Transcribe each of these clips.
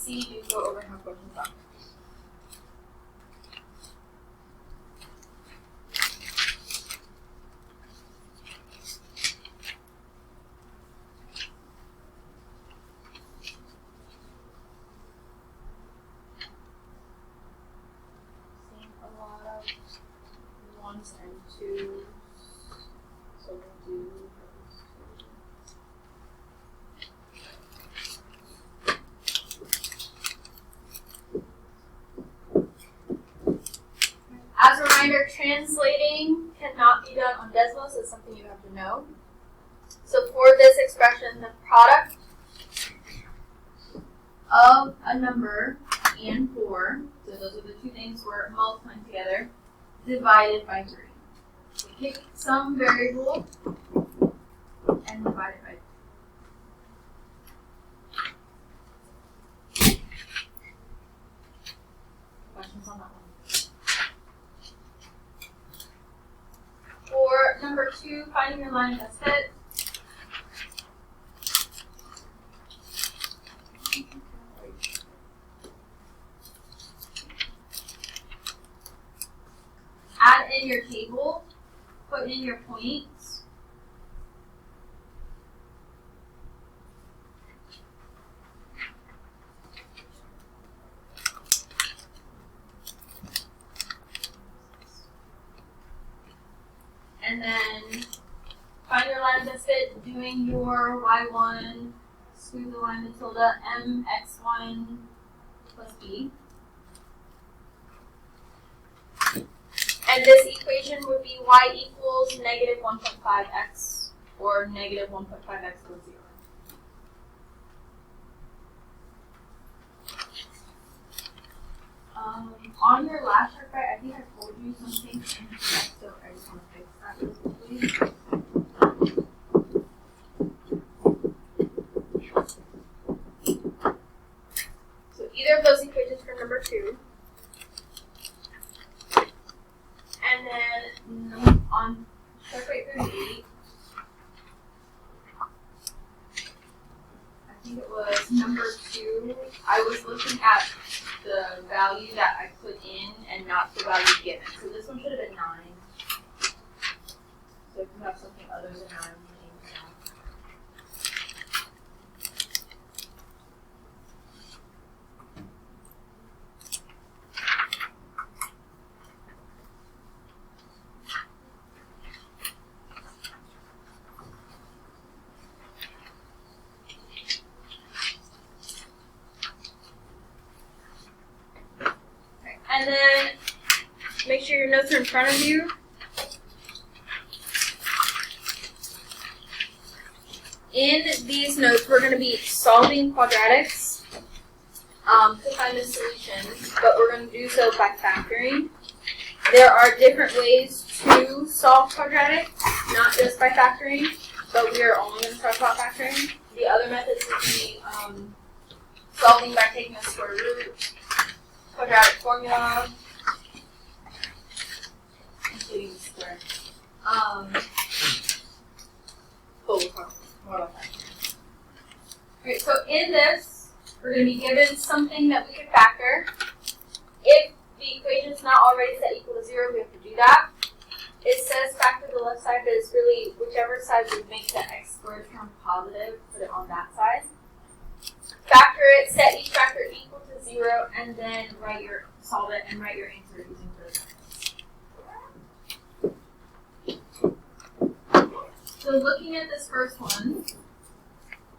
C, do go over and have questions about. Seeing a lot of 1s and 2s, so we'll do those two. As a reminder, translating cannot be done on decimals. It's something you have to know. So for this expression, the product of a number and 4, so those are the two things we're multiplying together, divided by 3. We pick some variable and divide it by 3. Questions on that one? For number 2, finding your line of best fit. Add in your table, put in your points. And then find your line of best fit, doing your y1, squeeze the line with tilde, mx1 plus b. And this equation would be y equals negative 1.5x or negative 1.5x equals 0. On your last chart, I think I told you something incorrect, so I just want to fix that really quickly. So either of those equations for number 2. And then on chart 38, I think it was number 2, I was looking at the value that I put in and not the value given. So this one should have been 9. So if you have something other than 9, change that. And then make sure your notes are in front of you. In these notes, we're going to be solving quadratics to find the solutions, but we're going to do so by factoring. There are different ways to solve quadratics, not just by factoring, but we are only going to talk about factoring. The other methods would be solving by taking a square root, quadratic formula, including the square. We'll talk more about that. Okay, so in this, we're going to be given something that we can factor. If the equation is not already set equal to 0, we have to do that. It says factor the left side, but it's really whichever side would make the x squared term positive, put it on that side. Factor it, set each factor equal to 0, and then solve it and write your answer using those methods. So looking at this first one,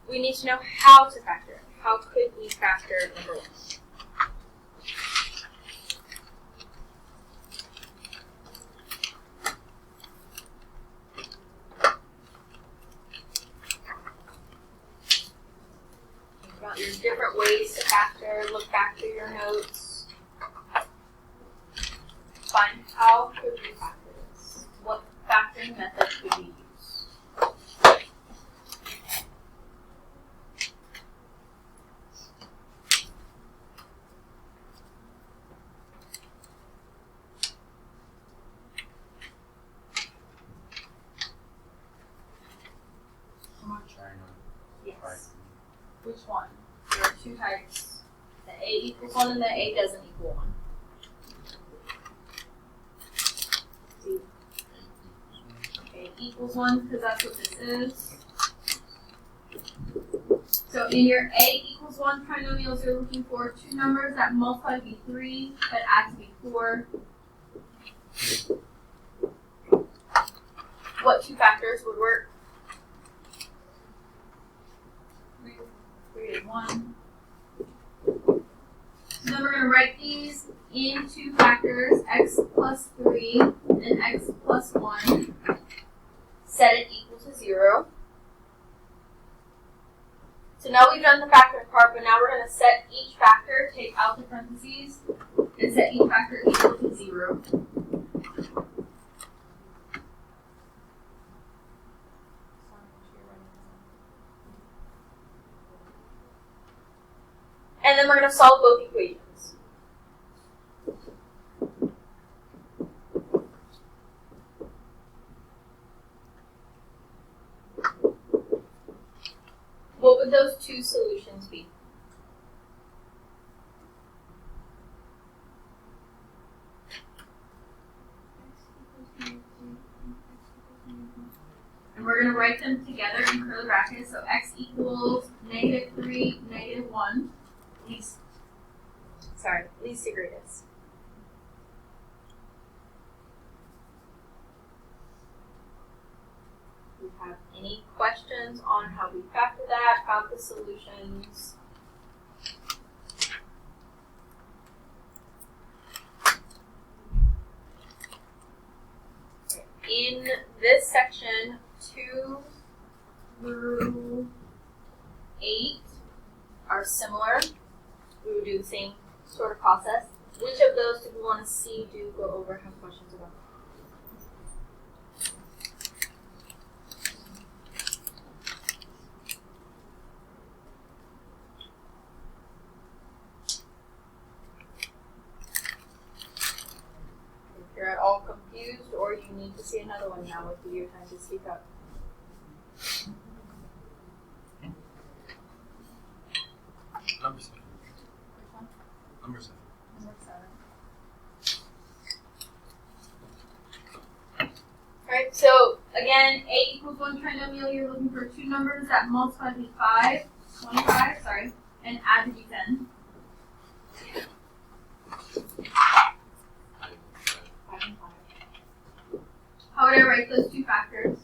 we need to know how to factor it. How could we factor number 1? Your different ways to factor, look back through your notes, find how could we factor this? What factoring method could we use? Yes. Which one? There are 2 types. The A equals 1 and the A doesn't equal 1. Okay, equals 1 because that's what this is. So in your A equals 1 trinomials, you're looking for two numbers that multiply to be 3, but add to be 4. What two factors would work? 3 is 1. So then we're going to write these in two factors, x plus 3 and x plus 1. Set it equal to 0. So now we've done the factoring part, but now we're going to set each factor, take out the parentheses, and set each factor equal to 0. And then we're going to solve both equations. What would those two solutions be? And we're going to write them together in curly brackets. So x equals -3, -1. Least to greatest. Do you have any questions on how we factor that, about the solutions? In this section, 2 through 8 are similar. We would do the same sort of process. Which of those do we want to see, go over, have questions about? If you're at all confused or you need to see another one, now would be your time to speak up. Number 7. Number 7. Number 7. Alright, so again, A equals 1 trinomial, you're looking for two numbers that multiply to be 25, and add to be 10. 5 and 5. How would I write those two factors?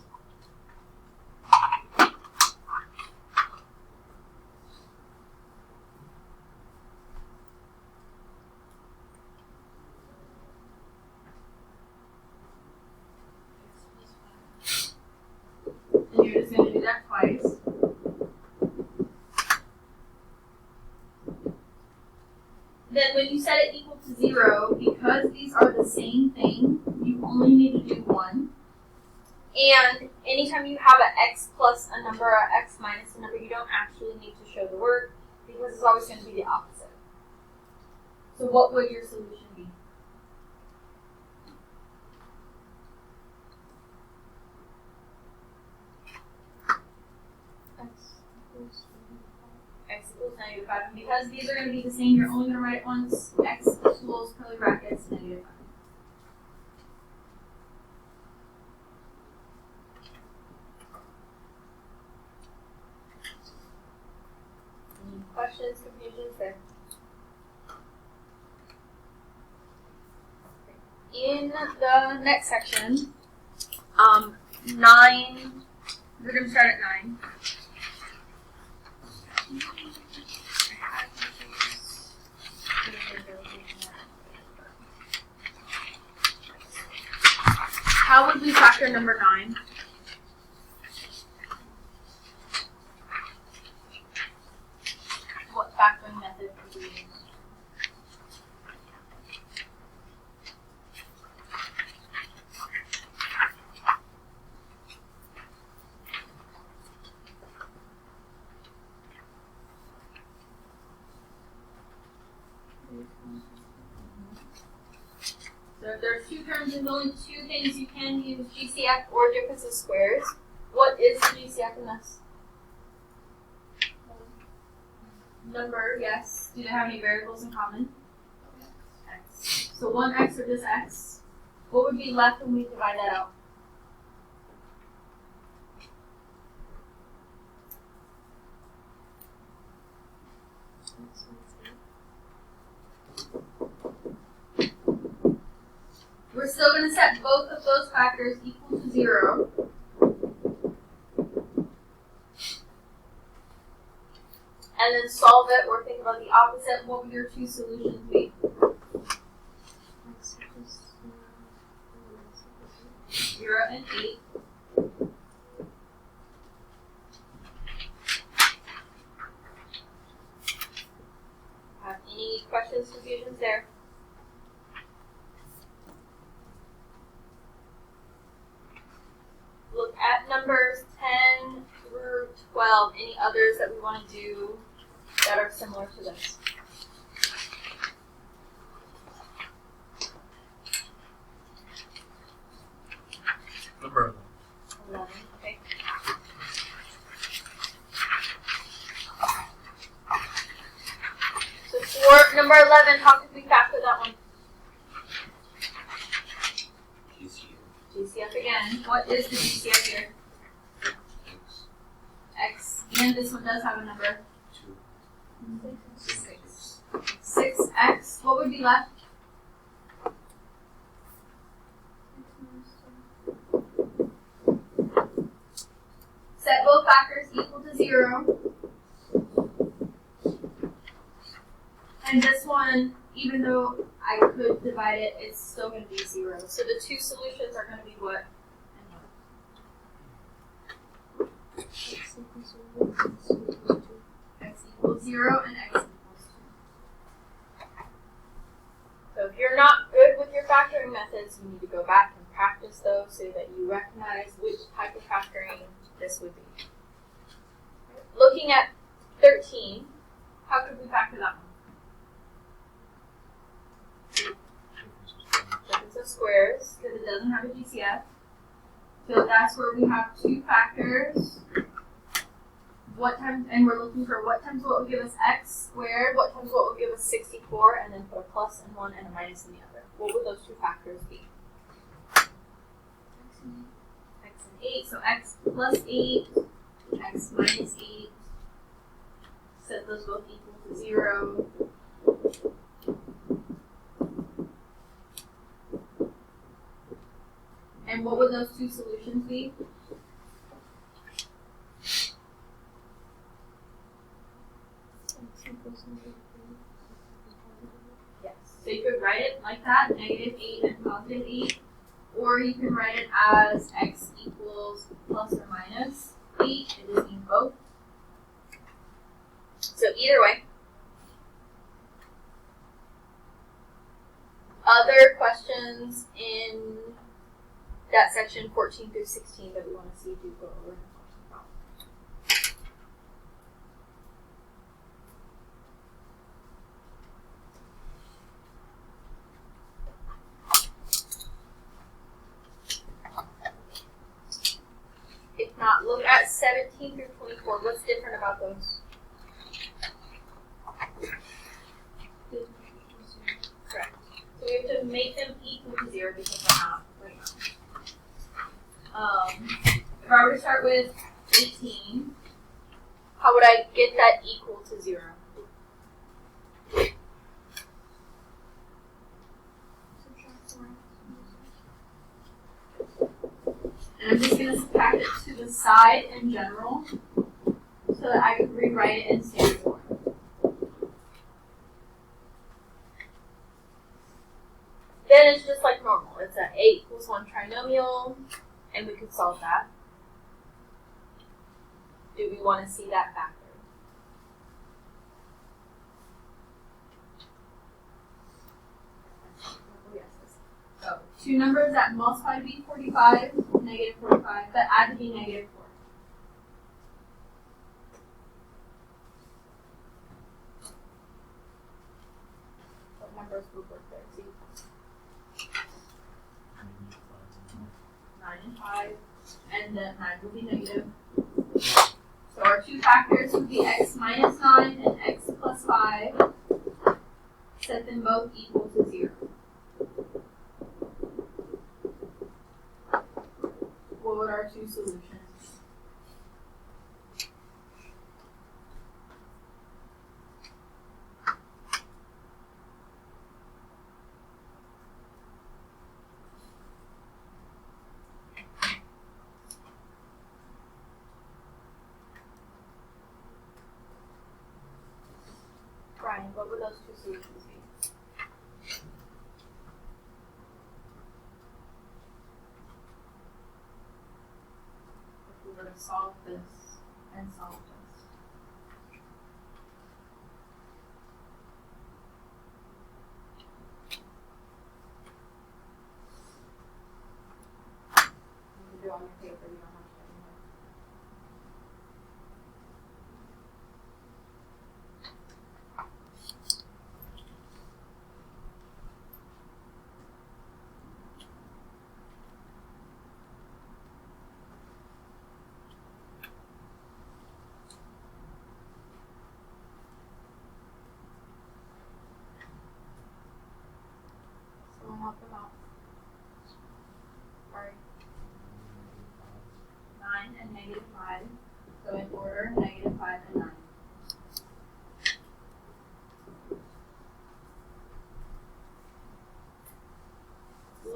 And you're just going to do that twice. Then when you set it equal to 0, because these are the same thing, you only need to do 1. And anytime you have an x plus a number or x minus a number, you don't actually need to show the word because it's always going to be the opposite. So what would your solution be? X equals -5. And because these are going to be the same, you're only going to write it once. X equals curly brackets -5. Any questions, confusions there? In the next section, 9, we're going to start at 9. How would we factor number 9? What factoring method would we use? So if there's two terms, there's only two things you can use, GCF or difference of squares. What is the GCF in this? number, yes. Do they have any variables in common? X. So one x or just x. What would be left when we divide that out? We're still going to set both of those factors equal to 0. And then solve it or think about the opposite. What would your two solutions be? 0 and 8. Have any questions, confusions there? Look at numbers 10 through 12. Any others that we want to do that are similar to this? Number 11. Okay. So for number 11, how could we factor that one? GCF again. What is the GCF here? X. And this one does have a number. 2. 6. 6x. What would be left? Set both factors equal to 0. And this one, even though I could divide it, it's still going to be 0. So the two solutions are going to be what? And what? X equals 0 and x equals 2. So if you're not good with your factoring methods, you need to go back and practice those so that you recognize which type of factoring this would be. Looking at 13, how could we factor that one? Difference of squares, because it doesn't have a GCF. So that's where we have two factors. What times, and we're looking for what times what will give us x squared, what times what will give us 64, and then put a plus in one and a minus in the other. What would those two factors be? X and 8. So x plus 8, x minus 8. Set those both equal to 0. And what would those two solutions be? Yes. So you could write it like that, -8 and +8. Or you can write it as x equals plus or minus 8. It just means both. So either way. Other questions in that section 14 through 16 that we want to see do go over? If not, look at 17 through 24. What's different about those? Correct. So we have to make them equal to 0 because they're not right now. If I were to start with 18, how would I get that equal to 0? And I'm just going to subtract it to the side in general so that I can rewrite it in standard form. Then it's just like normal. It's an a equals 1 trinomial, and we could solve that. Do we want to see that factor? So, two numbers that multiply to be 45, -45, but add to be -4. What numbers would work there? See? 9 and 5, and then 9 will be negative. So our two factors would be x minus 9 and x plus 5. Set them both equal to 0. What would our two solutions be? Brian, what would those two solutions be? If we were to solve this and solve this. You can do it on your paper, you don't have to do it. Someone help them out. Sorry. 9 and negative 5. So in order, negative 5 and 9.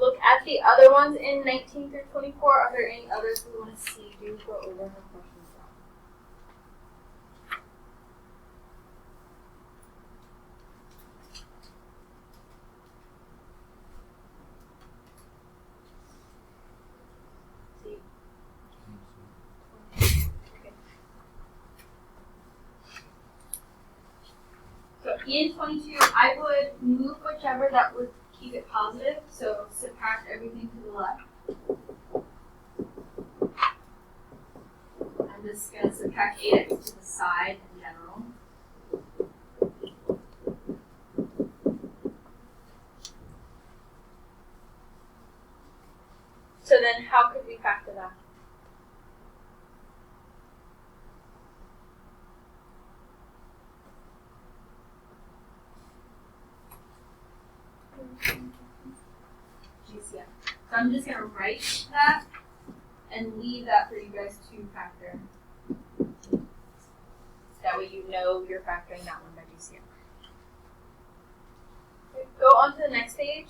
Look at the other ones in 19 through 24. Are there any others we want to see? Do go over her questions now. See? Okay. So in 22, I would move whichever that would keep it positive. So subtract everything to the left. I'm just going to subtract 8x to the side in general. So then how could we factor that? GCF. So I'm just going to write that and leave that for you guys to factor. That way you know you're factoring that one by GCF. Okay, go on to the next page.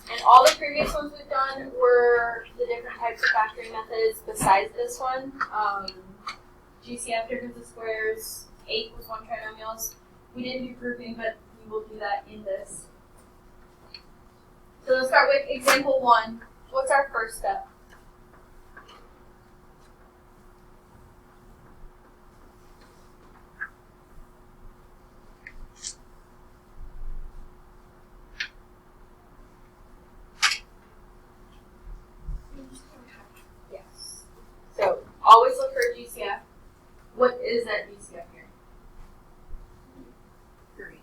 And all the previous ones we've done were the different types of factoring methods besides this one. GCF, difference of squares, 8 plus 1 trinomials. We didn't do grouping, but we will do that in this. So let's start with example 1. What's our first step? Yes. So always look for a GCF. What is that GCF here? 3.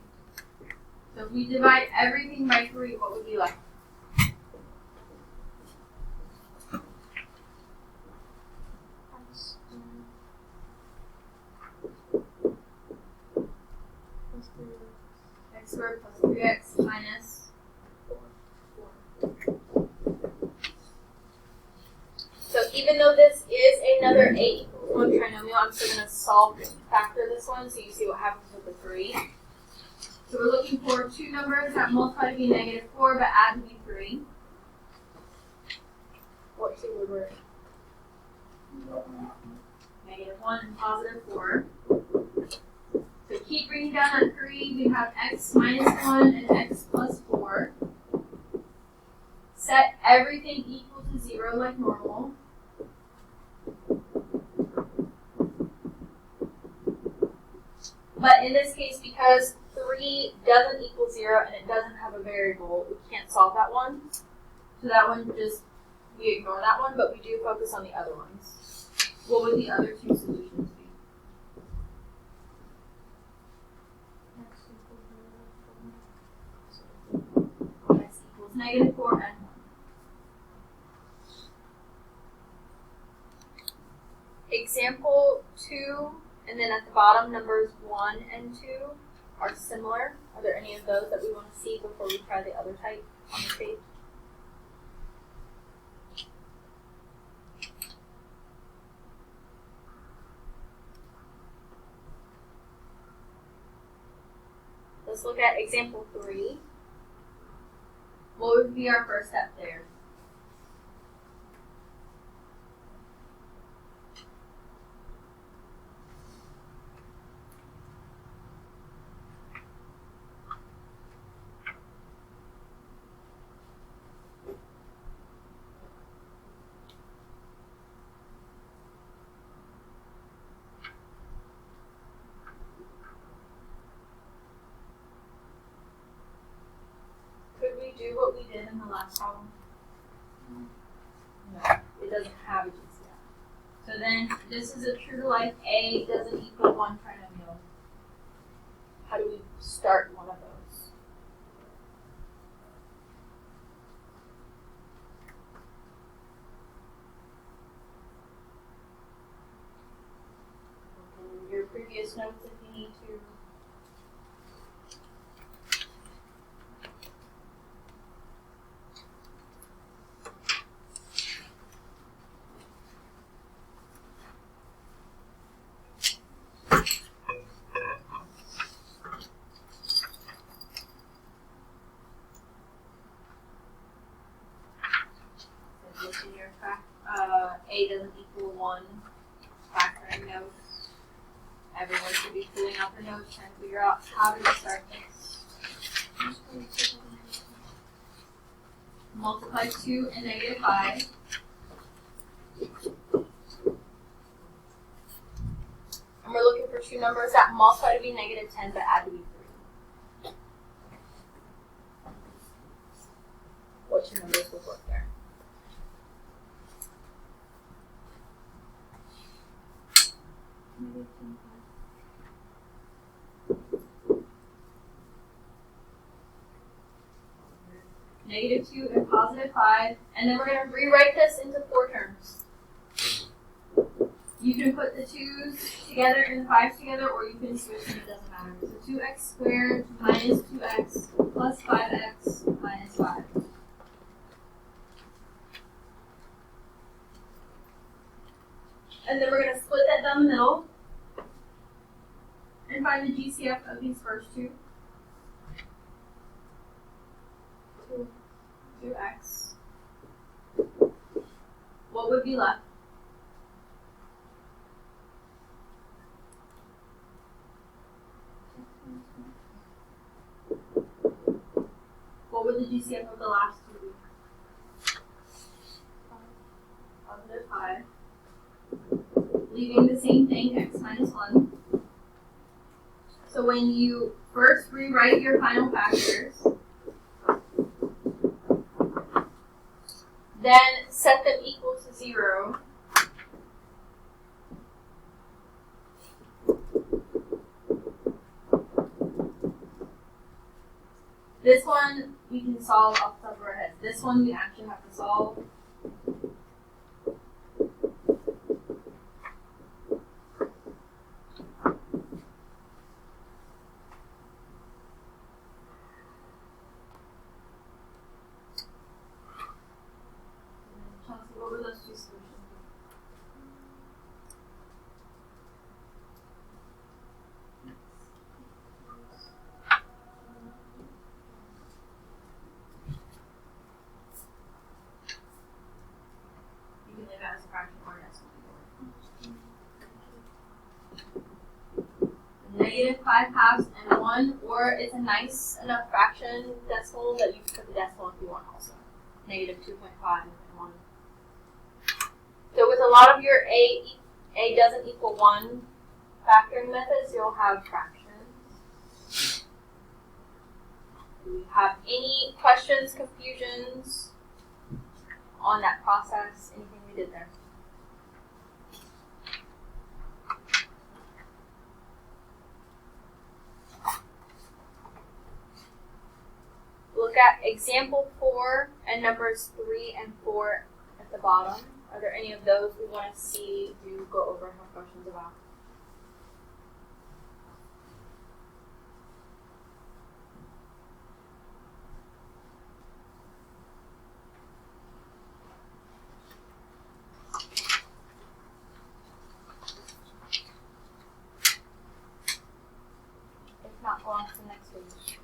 So if we divide everything by 3, what would be left? X squared plus 3x minus 4. So even though this is another 8 equals 1 trinomial, I'm still going to factor this one so you see what happens with the 3. So we're looking for two numbers that multiply to be negative 4 but add to be 3. What two would work? Negative 1 and positive 4. So keep bringing down that 3. We have x minus 1 and x plus 4. Set everything equal to 0 like normal. But in this case, because 3 doesn't equal 0 and it doesn't have a variable, we can't solve that one. So that one we ignore that one, but we do focus on the other ones. What would the other two solutions be? X equals negative 4 and 1. example 2, and then at the bottom, numbers 1 and 2 are similar. Are there any of those that we want to see before we try the other type on the page? Let's look at example 3. What would be our first step there? Could we do what we did in the last problem? No, it doesn't have a GCF. So then, this is a true to life A doesn't equal 1 trinomial. How do we start one of those? In your previous notes if you need to. A doesn't equal 1. Factoring notes. Everyone should be filling out their notes trying to figure out how to start this. Multiply 2 and negative 5. And we're looking for two numbers that multiply to be negative 10 but add to be 3. What two numbers would work there? Negative 2 and positive 5, and then we're going to rewrite this into 4 terms. You can put the 2's together and the 5's together, or you can switch them, it doesn't matter. So 2x squared minus 2x plus 5x minus 5. And then we're going to split that down the middle and find the GCF of these first two. 2x. What would be left? What would the GCF of the last two be? Positive 5. Leaving the same thing, x minus 1. So when you first rewrite your final factors, then set them equal to 0. This one we can solve off the top of our heads. This one we actually have to solve. What were those two solutions? You can leave that as a fraction or an decimal. Negative 5 halves and 1, or it's a nice enough fraction decimal that you can put the decimal if you want also. Negative 2.5 and 1. So with a lot of your A doesn't equal 1 factoring methods, you'll have fractions. Do we have any questions, confusions on that process? Anything we did there? Look at example 4 and numbers 3 and 4 at the bottom. Are there any of those we want to see you go over? questions about? If not, go on to the next page.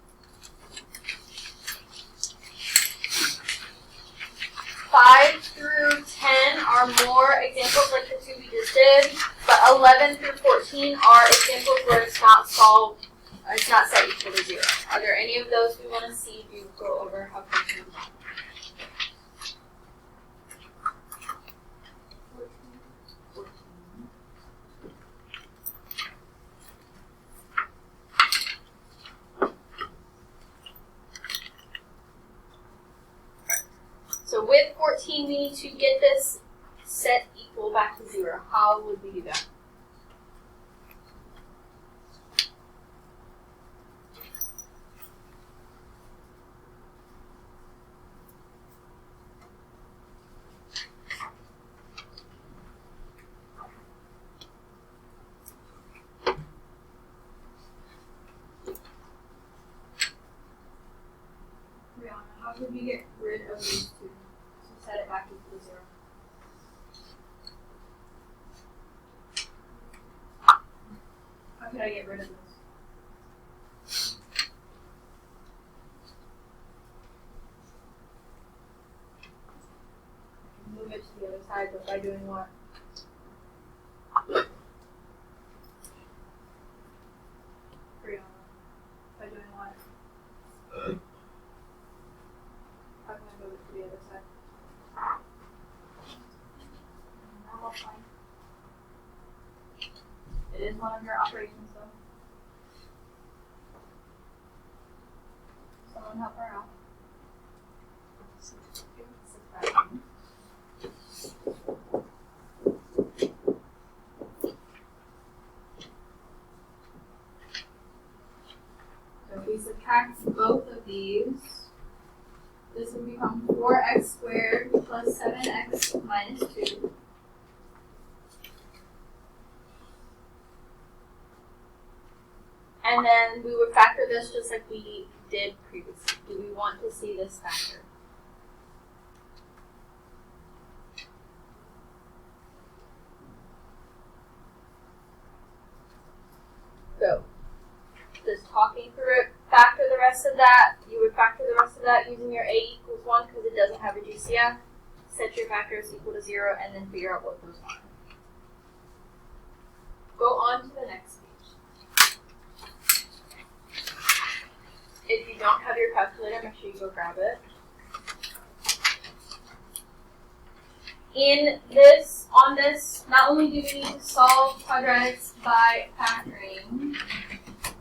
5 through 10 are more examples like the two we just did, but 11 through 14 are examples where it's not solved, it's not set equal to 0. Are there any of those we want to see if you go over how to do that? So with 14, we need to get this set equal back to 0. How would we do that? Brianna, how could we get rid of these two? Set it back equal to 0. How could I get rid of this? Move it to the other side, but by doing what? Brianna, by doing what? How can I move it to the other side? Fine. It is one of your operations, though. Someone help her out. So if we subtract both of these, this will become 4x squared plus 7x minus 2. And then we would factor this just like we did previously. Do we want to see this factor? So, just talking through it, factor the rest of that. You would factor the rest of that using your a equals 1 because it doesn't have a GCF. Set your factors equal to 0 and then figure out what those are. Go on to the next page. If you don't have your calculator, make sure you go grab it. On this, not only do we need to solve quadratics by factoring,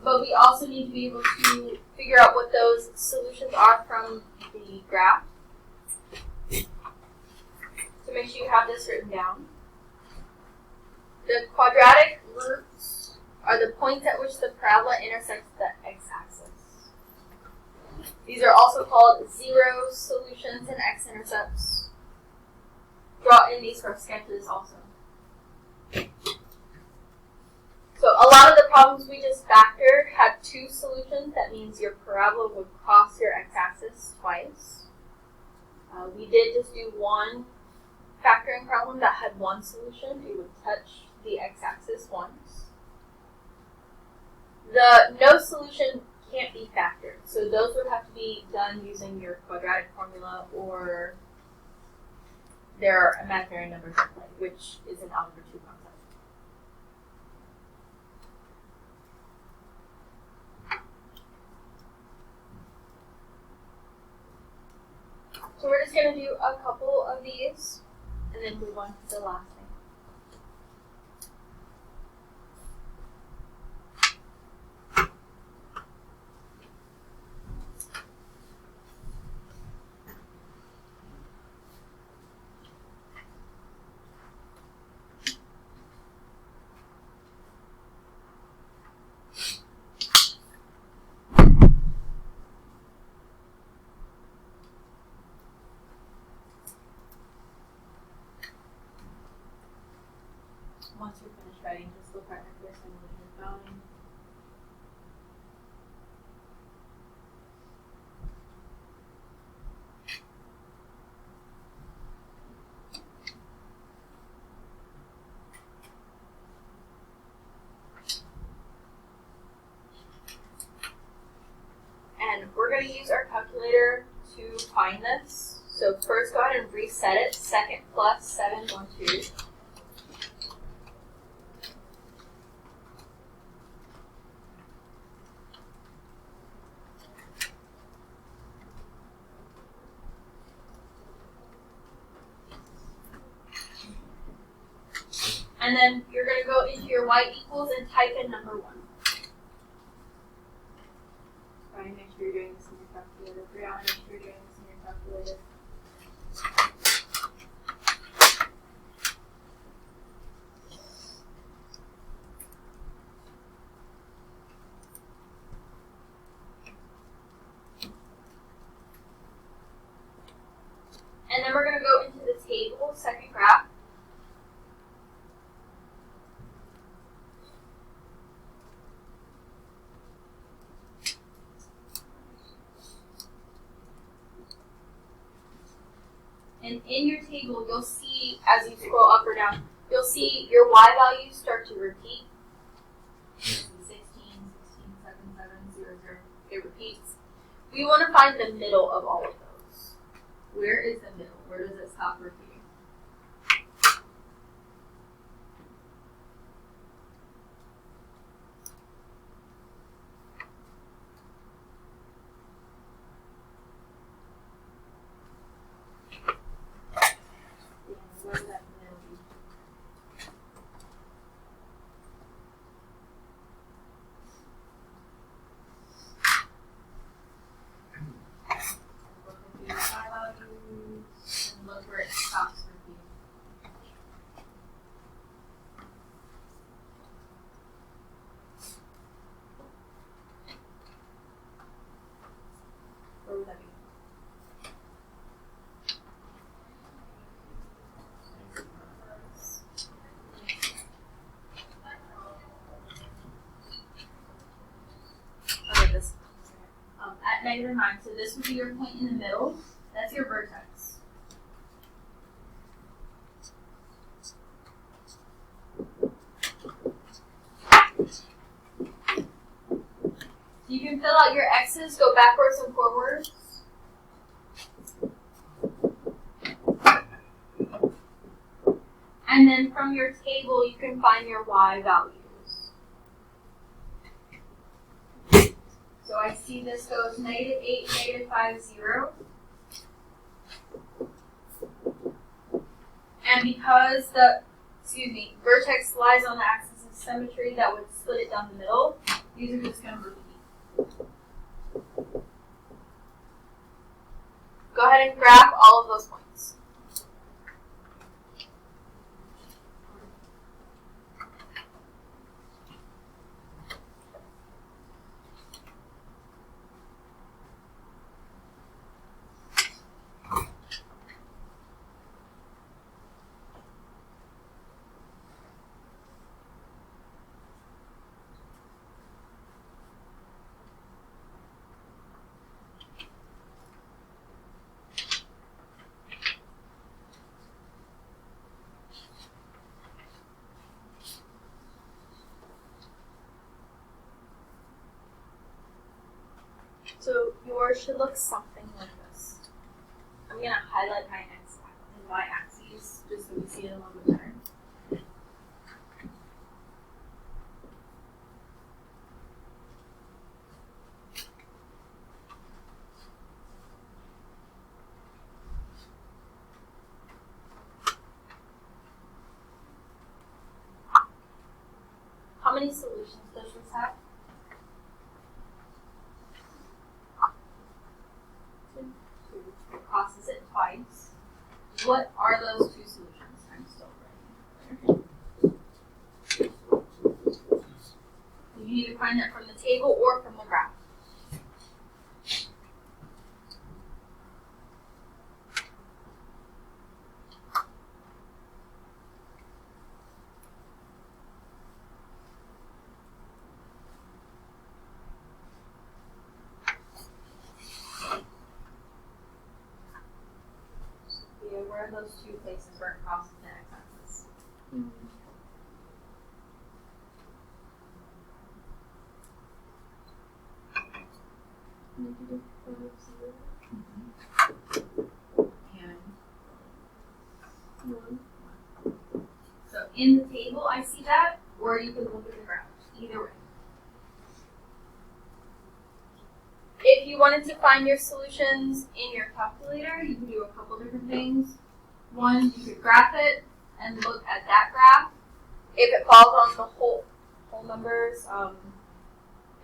but we also need to be able to figure out what those solutions are from the graph. So make sure you have this written down. The quadratic roots are the points at which the parabola intersects the x-axis. These are also called zero solutions and x-intercepts. Draw in these for sketches also. So a lot of the problems we just factored had two solutions. That means your parabola would cross your x-axis twice. We did just do one factoring problem that had one solution. It would touch the x-axis once. The no solution can't be factored. So those would have to be done using your quadratic formula or their imaginary numbers at play, which is an algebra 2 concept. So we're just going to do a couple of these and then move on to the last thing. brain, just look right at this and leave your phone. And we're going to use our calculator to find this. So first go ahead and reset it. Second plus 712. And then you're going to go into your y equals and type in number 1. Try and make sure you're doing this in your calculator. Brianna, make sure you're doing this in your calculator. And then we're going to go into the table, second graph. And in your table, you'll see, as you scroll up or down, you'll see your y values start to repeat. 16, 16, 7, 7, 0, 0. It repeats. We want to find the middle of all of those. Where is the middle? Where does it stop repeating? Where would that middle be? Look at your y values and look where it stops repeating. Where would that be? Okay, this at -9. So this would be your point in the middle. That's your vertex. So you can fill out your x's, go backwards and forwards. And then from your table, you can find your y values. So I see this goes -8, -5, 0. And because the, vertex lies on the axis of symmetry that would split it down the middle, these are just going to repeat. Go ahead and graph all of those points. So yours should look something like this. I'm going to highlight my x and y axes just so we see it a little bit better. How many solutions does this have? 2. It crosses it twice. What are those 2 solutions? I'm still writing. You need to find that from the table or from the graph. two places where it crosses the x-axis. So in the table, I see that, or you can look at the graph. Either way. If you wanted to find your solutions in your calculator, you can do a couple different things. One, you could graph it and look at that graph. If it falls on the whole numbers,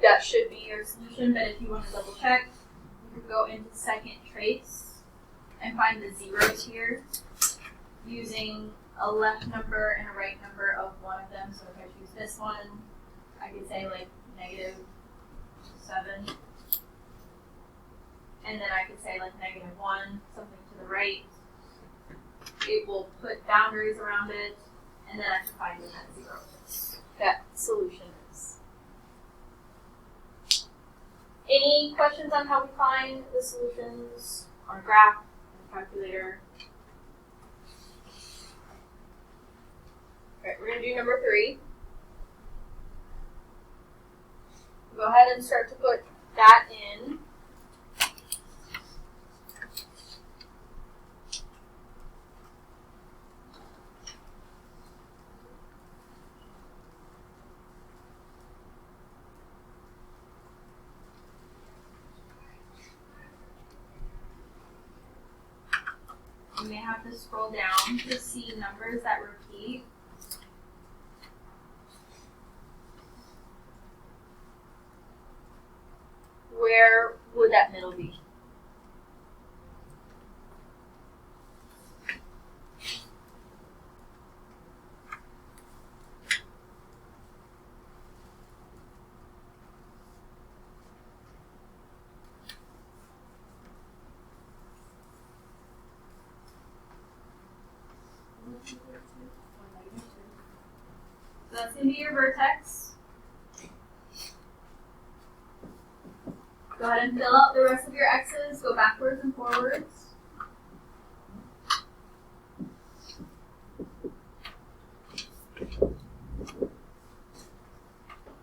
that should be your solution. But if you want to double check, you could go into second trace and find the zeros here using a left number and a right number of one of them. So if I choose this one, I could say like -7. And then I could say like -1, something to the right. It will put boundaries around it, and then I can find when that zero is. That solution is. Any questions on how we find the solutions on a graph, on a calculator? Alright, we're going to do number 3. Go ahead and start to put that in. You may have to scroll down to see numbers that repeat. Where would that middle be? So that's going to be your vertex. Go ahead and fill out the rest of your x's. Go backwards and forwards.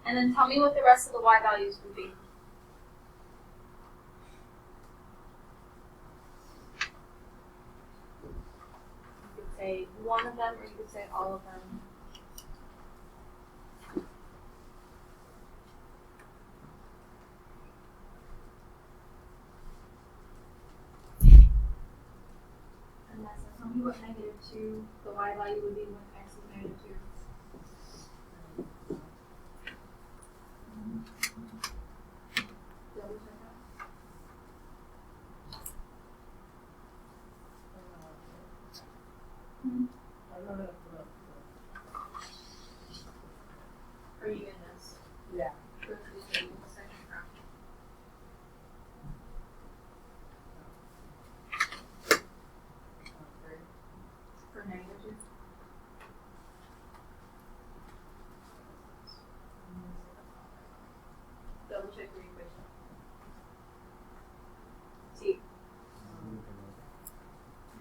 And then tell me what the rest of the y values would be. You could say one of them, or you could say all of them. Tell me what -2, the y value would be when x is -2. Double check that. Are you in this? Yeah. Go to the table, second graph. For -2. Double check your equation. See,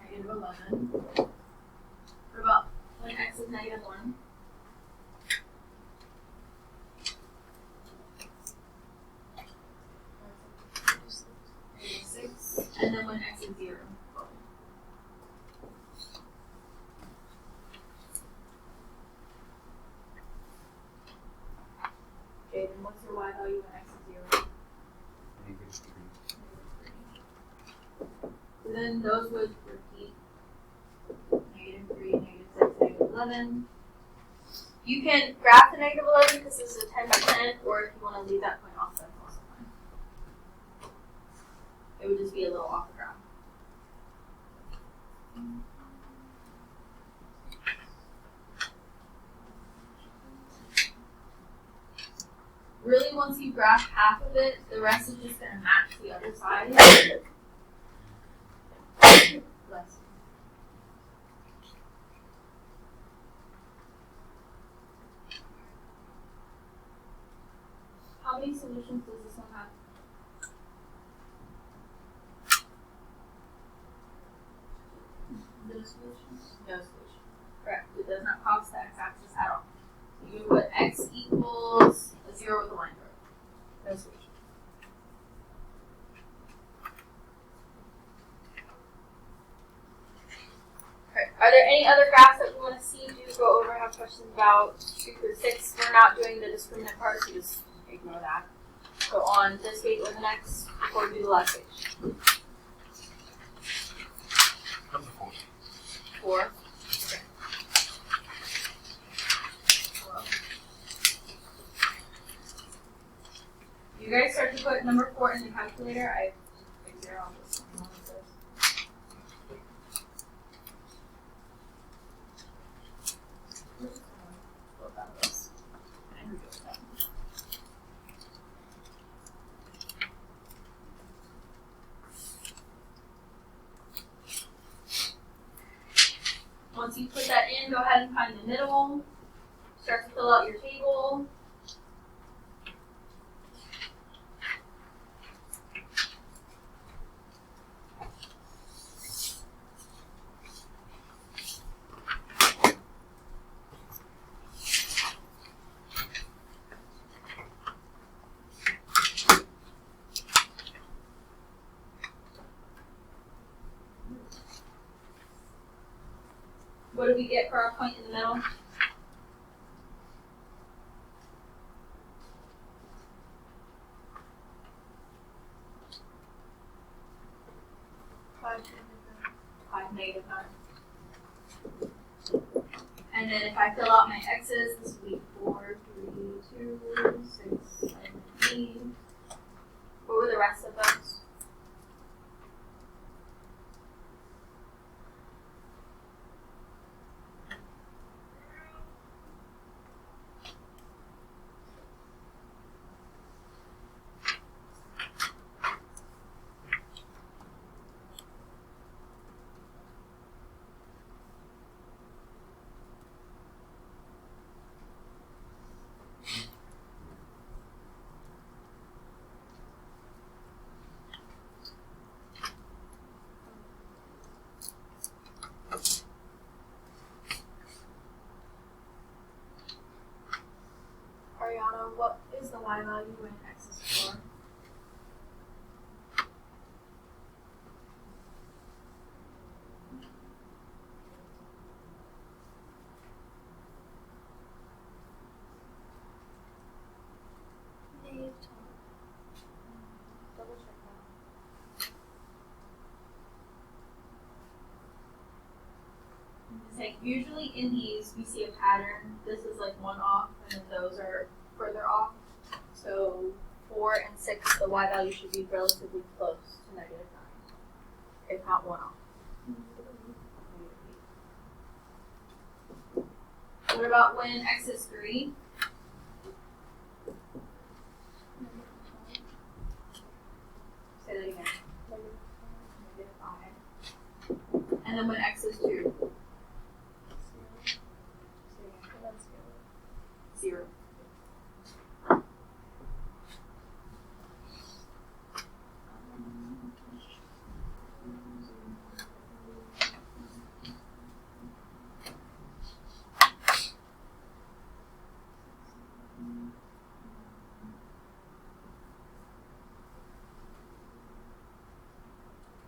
-11. What about when x is -1? -6. And then when x is 0. Okay, then what's your y value when x is 0? So then those would repeat. -3, -6, -11. You can graph the -11 because this is a 10 by 10, or if you want to leave that point off, that's also fine. It would just be a little off the graph. Really, once you graph half of it, the rest is just going to match the other side. Less. How many solutions does this one have? There's solutions? No solution. Correct. It does not cross the x-axis at all. So you put x equals a 0 with a line through it. No solution. Alright, are there any other graphs that we want to see, do, go over, have questions about 2 through 6? We're not doing the discriminant part, so just ignore that. So on this page or the next, before we do the last page. Number 4. 4. Okay. You guys start to put number 4 in the calculator. I figured out this one. Once you put that in, go ahead and find the middle. Start to fill out your table. What do we get for our point in the middle? Five negative 9. And then if I fill out my x's, this will be 4, 3, 2, 6, 7, 8. What were the rest of those? Ariana, what is the y value when x is 4? Double check that. It's like usually in these we see a pattern. This is like 1 off, and then those are further off. So 4 and 6, the y value should be relatively close to -9, if not 1 off. What about when x is 3? Say that again. -5. And then when x is 2? 0.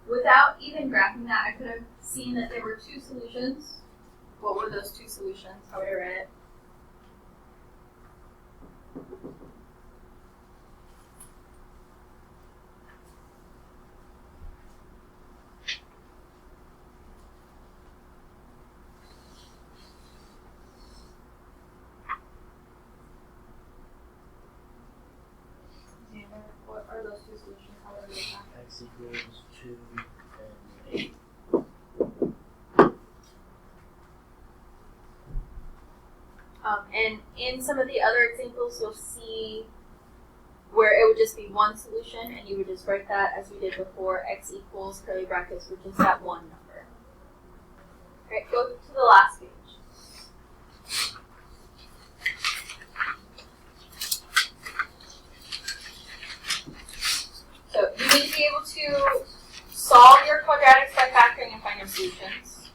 Without even graphing that, I could have seen that there were 2 solutions. What were those 2 solutions? How would I write it? What are those 2 solutions? How would I write that? X equals 2 and 8. And in some of the other examples, you'll see where it would just be 1 solution, and you would just write that as we did before, x equals curly brackets, which is that 1 number. Alright, go to the last page. So you need to be able to solve your quadratics by factoring and find your solutions.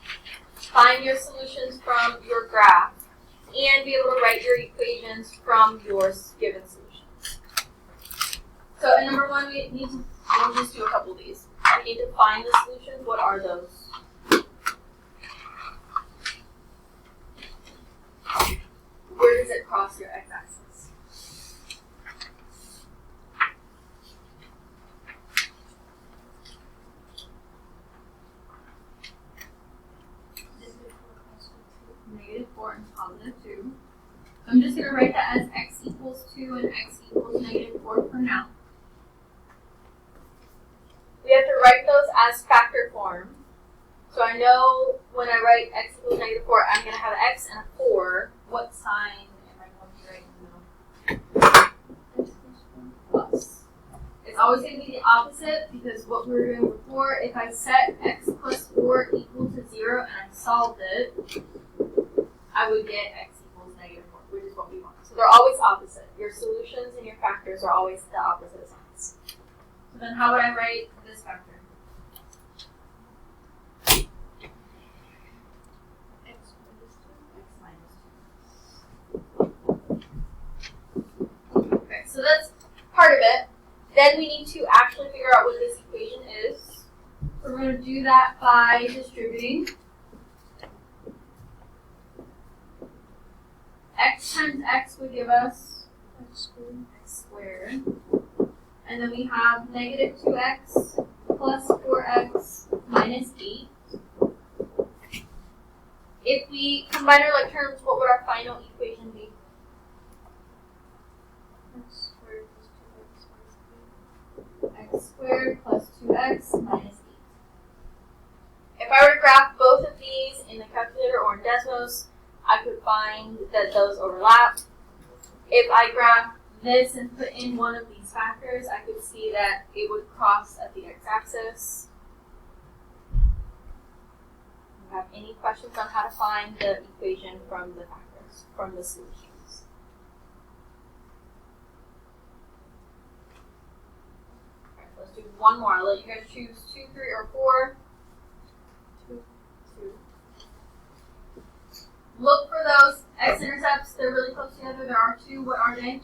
find your solutions from your graph, and be able to write your equations from your given solutions. So in number one, we'll just do a couple of these. We need to find the solutions. What are those? Where does it cross your x-axis? -4 and +2. So I'm just going to write that as x equals 2 and x equals -4 for now. We have to write those as factor form. So I know when I write x equals -4, I'm going to have an x and a 4. What sign am I going to write in the middle? Plus. It's always going to be the opposite because what we were doing before, if I set x plus 4 equal to 0 and I solved it, I would get x equals -4, which is what we want. So they're always opposite. Your solutions and your factors are always the opposite signs. So then how would I write this factor? Okay, so that's part of it. Then we need to actually figure out what this equation is. So we're going to do that by distributing. X times x would give us x squared. And then we have -2x plus 4x minus 8. If we combine our like terms, what would our final equation be? X squared plus 2x minus 8. If I were to graph both of these in the calculator or in Desmos, I could find that those overlap. If I graph this and put in one of these factors, I could see that it would cross at the x-axis. Do you have any questions on how to find the equation from the factors, from the solutions? All right, let's do one more. I'll let you guys choose 2, 3, or 4. 2. Look for those x-intercepts. They're really close together. There are 2. What are they?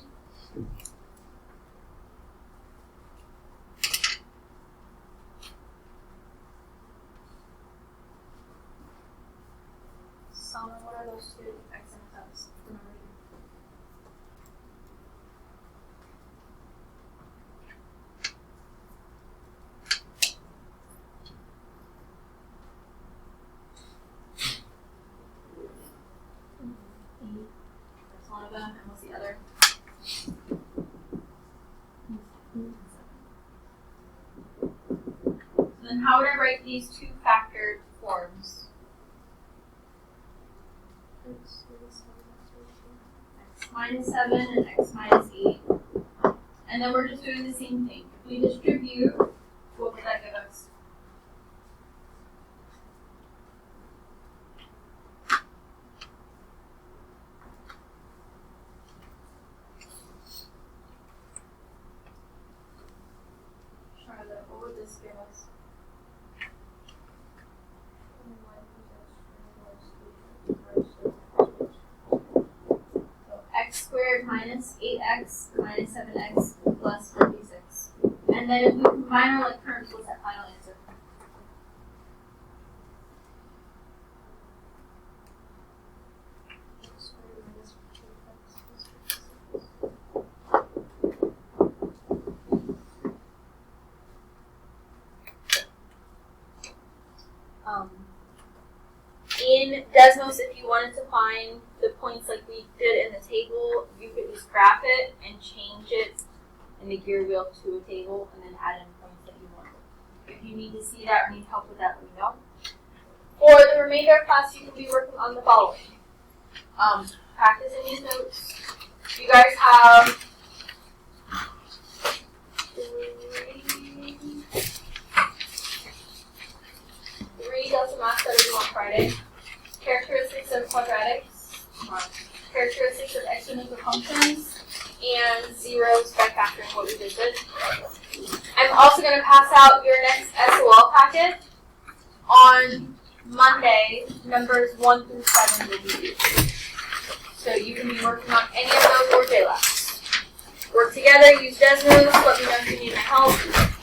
Solomon, what are those 2 x-intercepts? Remember you. That's one of them, and what's the other? So then how would I write these 2 factored forms? X minus 7 and x minus 8. And then we're just doing the same thing. If we distribute, what would that give us? Charlotte, what would this give us? X squared minus 8x minus 7x plus 56. And then if we combine our like terms, what's that final answer? In Desmos, if you wanted to find the points like we did in the table, you could just graph it and change it in the gear wheel to a table and then add in points that you wanted. If you need to see that or need help with that, let me know. For the remainder of class, you can be working on the following. Practice in these notes. You guys have 3 delta math that are due on Friday. Characteristics of quadratics, characteristics of exponential functions, and zeros by factoring what we just did. I'm also going to pass out your next SOL packet on Monday, numbers 1 through 7 will be due. So you can be working on any of those or JLabs. Work together, use Desmos, let me know if you need my help.